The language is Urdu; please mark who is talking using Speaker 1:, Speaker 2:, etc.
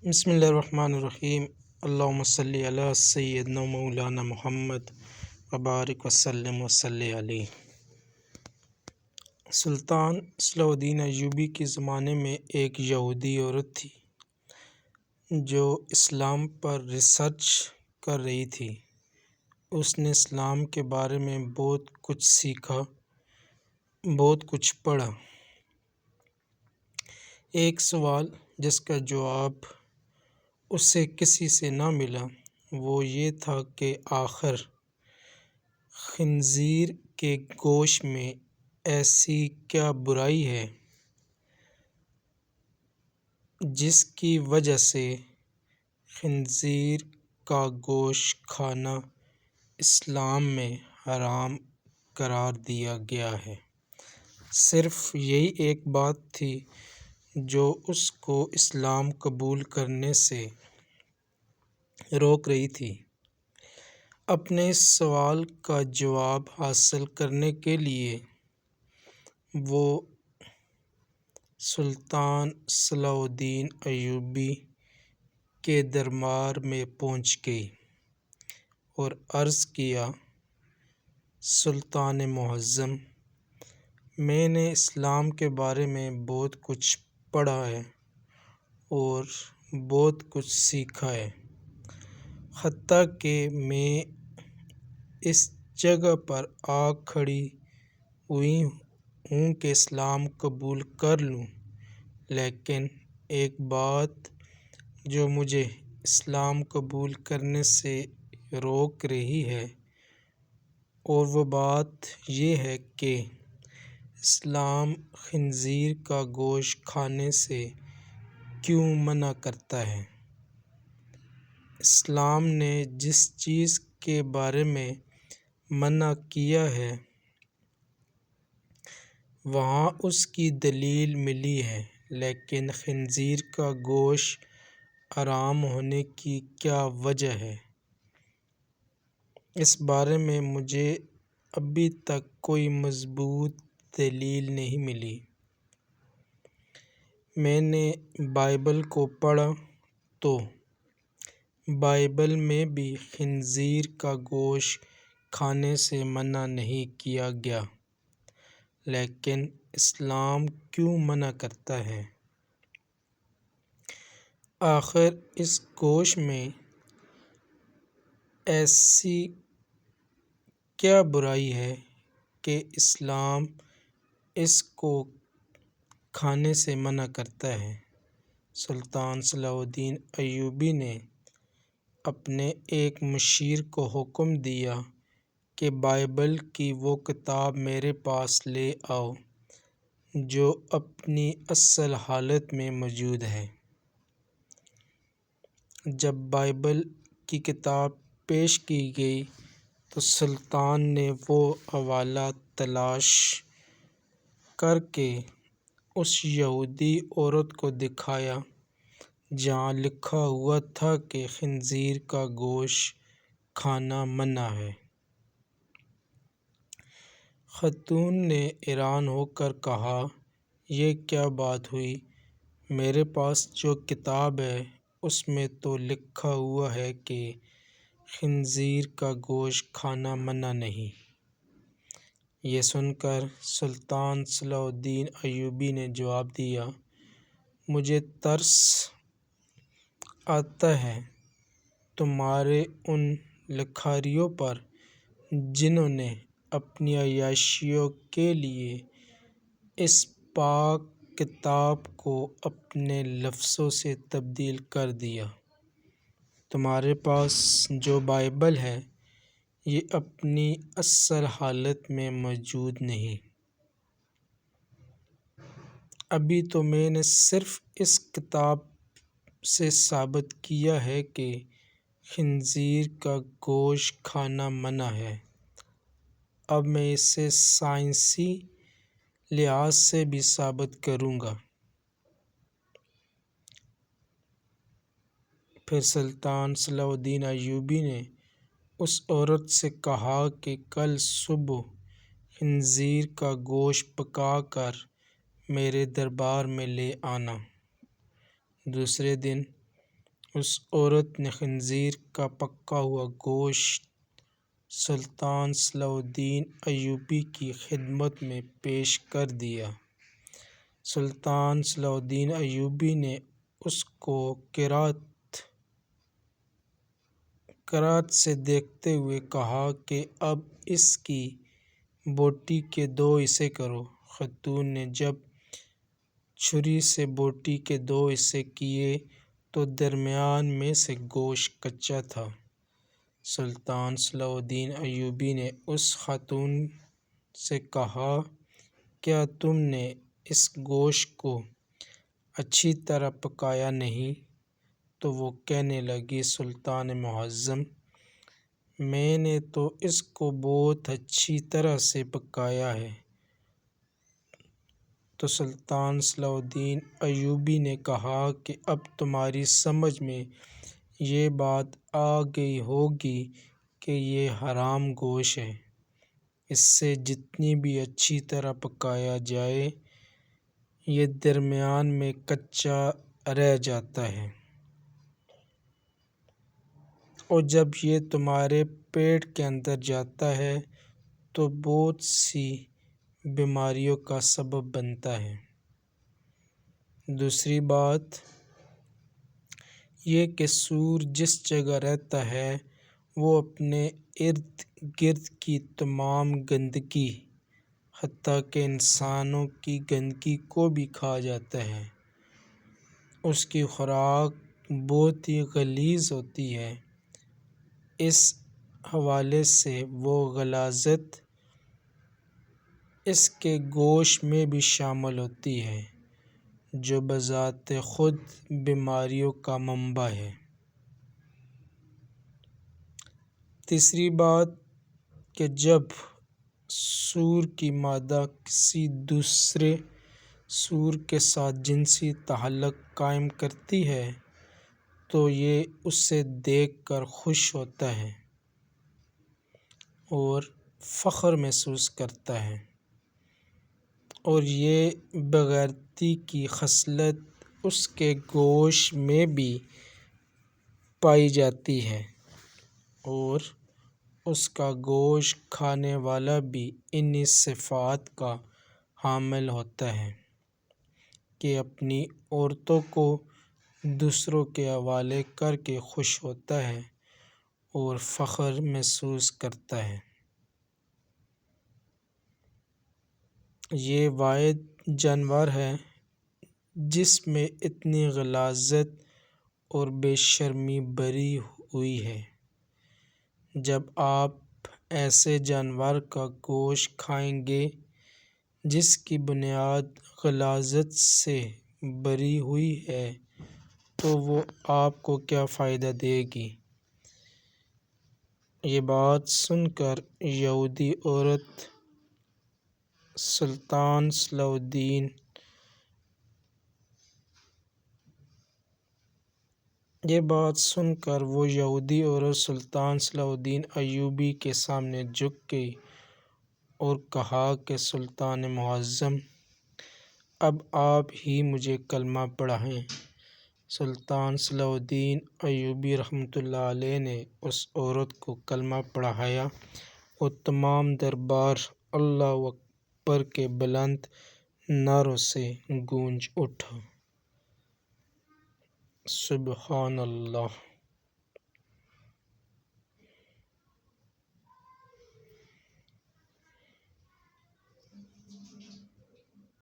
Speaker 1: بسم اللہ الرحمن الرحیم۔ اللہم صلی علی سیدنا مولانا محمد وبارک وسلم وصلی علیہ۔ سلطان صلاح الدین ایوبی کے زمانے میں ایک یہودی عورت تھی جو اسلام پر ریسرچ کر رہی تھی۔ اس نے اسلام کے بارے میں بہت کچھ سیکھا، بہت کچھ پڑھا۔ ایک سوال جس کا جواب اسے کسی سے نہ ملا وہ یہ تھا کہ آخر خنزیر کے گوشت میں ایسی کیا برائی ہے جس کی وجہ سے خنزیر کا گوشت کھانا اسلام میں حرام قرار دیا گیا ہے۔ صرف یہی ایک بات تھی جو اس کو اسلام قبول کرنے سے روک رہی تھی۔ اپنے اس سوال کا جواب حاصل کرنے کے لیے وہ سلطان صلاح الدین ایوبی کے دربار میں پہنچ گئی اور عرض کیا، سلطان معظم، میں نے اسلام کے بارے میں بہت کچھ پڑھا ہے اور بہت کچھ سیکھا ہے، حتیٰ کہ میں اس جگہ پر آ کھڑی ہوئی ہوں کہ اسلام قبول کر لوں، لیکن ایک بات جو مجھے اسلام قبول کرنے سے روک رہی ہے اور وہ بات یہ ہے کہ اسلام خنزیر کا گوشت کھانے سے کیوں منع کرتا ہے۔ اسلام نے جس چیز کے بارے میں منع کیا ہے وہاں اس کی دلیل ملی ہے، لیکن خنزیر کا گوشت حرام ہونے کی کیا وجہ ہے، اس بارے میں مجھے ابھی تک کوئی مضبوط دلیل نہیں ملی۔ میں نے بائبل کو پڑھا تو بائبل میں بھی خنزیر کا گوشت کھانے سے منع نہیں کیا گیا، لیکن اسلام کیوں منع کرتا ہے؟ آخر اس گوشت میں ایسی کیا برائی ہے کہ اسلام اس کو کھانے سے منع کرتا ہے؟ سلطان صلاح الدین ایوبی نے اپنے ایک مشیر کو حکم دیا کہ بائبل کی وہ کتاب میرے پاس لے آؤ جو اپنی اصل حالت میں موجود ہے۔ جب بائبل کی کتاب پیش کی گئی تو سلطان نے وہ حوالہ تلاش کر کے اس یہودی عورت کو دکھایا جہاں لکھا ہوا تھا کہ خنزیر کا گوشت کھانا منع ہے۔ خاتون نے حیران ہو کر کہا، یہ کیا بات ہوئی؟ میرے پاس جو کتاب ہے اس میں تو لکھا ہوا ہے کہ خنزیر کا گوشت کھانا منع نہیں۔ یہ سن کر سلطان صلاح الدین ایوبی نے جواب دیا، مجھے ترس آتا ہے تمہارے ان لکھاریوں پر جنہوں نے اپنی عیاشیوں کے لیے اس پاک کتاب کو اپنے لفظوں سے تبدیل کر دیا۔ تمہارے پاس جو بائبل ہے یہ اپنی اصل حالت میں موجود نہیں۔ ابھی تو میں نے صرف اس کتاب سے ثابت کیا ہے کہ خنزیر کا گوشت کھانا منع ہے، اب میں اسے سائنسی لحاظ سے بھی ثابت کروں گا۔ پھر سلطان صلاح الدین ایوبی نے اس عورت سے کہا کہ کل صبح خنزیر کا گوشت پکا کر میرے دربار میں لے آنا۔ دوسرے دن اس عورت نے خنزیر کا پکا ہوا گوشت سلطان صلاح الدین ایوبی کی خدمت میں پیش کر دیا۔ سلطان صلاح الدین ایوبی نے اس کو کرات سے دیکھتے ہوئے کہا کہ اب اس کی بوٹی کے 2 حصے کرو۔ خاتون نے جب چھری سے بوٹی کے 2 حصے کیے تو درمیان میں سے گوشت کچا تھا۔ سلطان صلاح الدین ایوبی نے اس خاتون سے کہا کیا تم نے اس گوشت کو اچھی طرح پکایا نہیں؟ تو وہ کہنے لگی سلطان معظم میں نے تو اس کو بہت اچھی طرح سے پکایا ہے۔ تو سلطان صلاح الدین ایوبی نے کہا کہ اب تمہاری سمجھ میں یہ بات آ گئی ہوگی کہ یہ حرام گوشت ہے، اس سے جتنی بھی اچھی طرح پکایا جائے یہ درمیان میں کچا رہ جاتا ہے، اور جب یہ تمہارے پیٹ کے اندر جاتا ہے تو بہت سی بیماریوں کا سبب بنتا ہے۔ دوسری بات یہ کہ سور جس جگہ رہتا ہے وہ اپنے ارد گرد کی تمام گندگی حتیٰ کہ انسانوں کی گندگی کو بھی کھا جاتا ہے۔ اس کی خوراک بہت ہی غلیظ ہوتی ہے، اس حوالے سے وہ غلاظت اس کے گوشت میں بھی شامل ہوتی ہے جو بذات خود بیماریوں کا منبع ہے۔ تیسری بات کہ جب سور کی مادہ کسی دوسرے سور کے ساتھ جنسی تعلق قائم کرتی ہے تو یہ اسے دیکھ کر خوش ہوتا ہے اور فخر محسوس کرتا ہے، اور یہ بےغیرتی کی خصلت اس کے گوشت میں بھی پائی جاتی ہے، اور اس کا گوشت کھانے والا بھی انہی صفات کا حامل ہوتا ہے کہ اپنی عورتوں کو دوسروں کے حوالے کر کے خوش ہوتا ہے اور فخر محسوس کرتا ہے۔ یہ واحد جانور ہے جس میں اتنی غلاظت اور بے شرمی بھری ہوئی ہے۔ جب آپ ایسے جانور کا گوشت کھائیں گے جس کی بنیاد غلاظت سے بھری ہوئی ہے تو وہ آپ کو کیا فائدہ دے گی؟ یہ بات سن کر یہودی عورت سلطان صلاح الدین ایوبی کے سامنے جھک گئی اور کہا کہ سلطان معظم اب آپ ہی مجھے کلمہ پڑھائیں۔ سلطان صلاح الدین ایوبی رحمۃ اللہ علیہ نے اس عورت کو کلمہ پڑھایا اور تمام دربار اللہ اکبر کے بلند نعروں سے گونج اٹھا۔ سبحان اللہ۔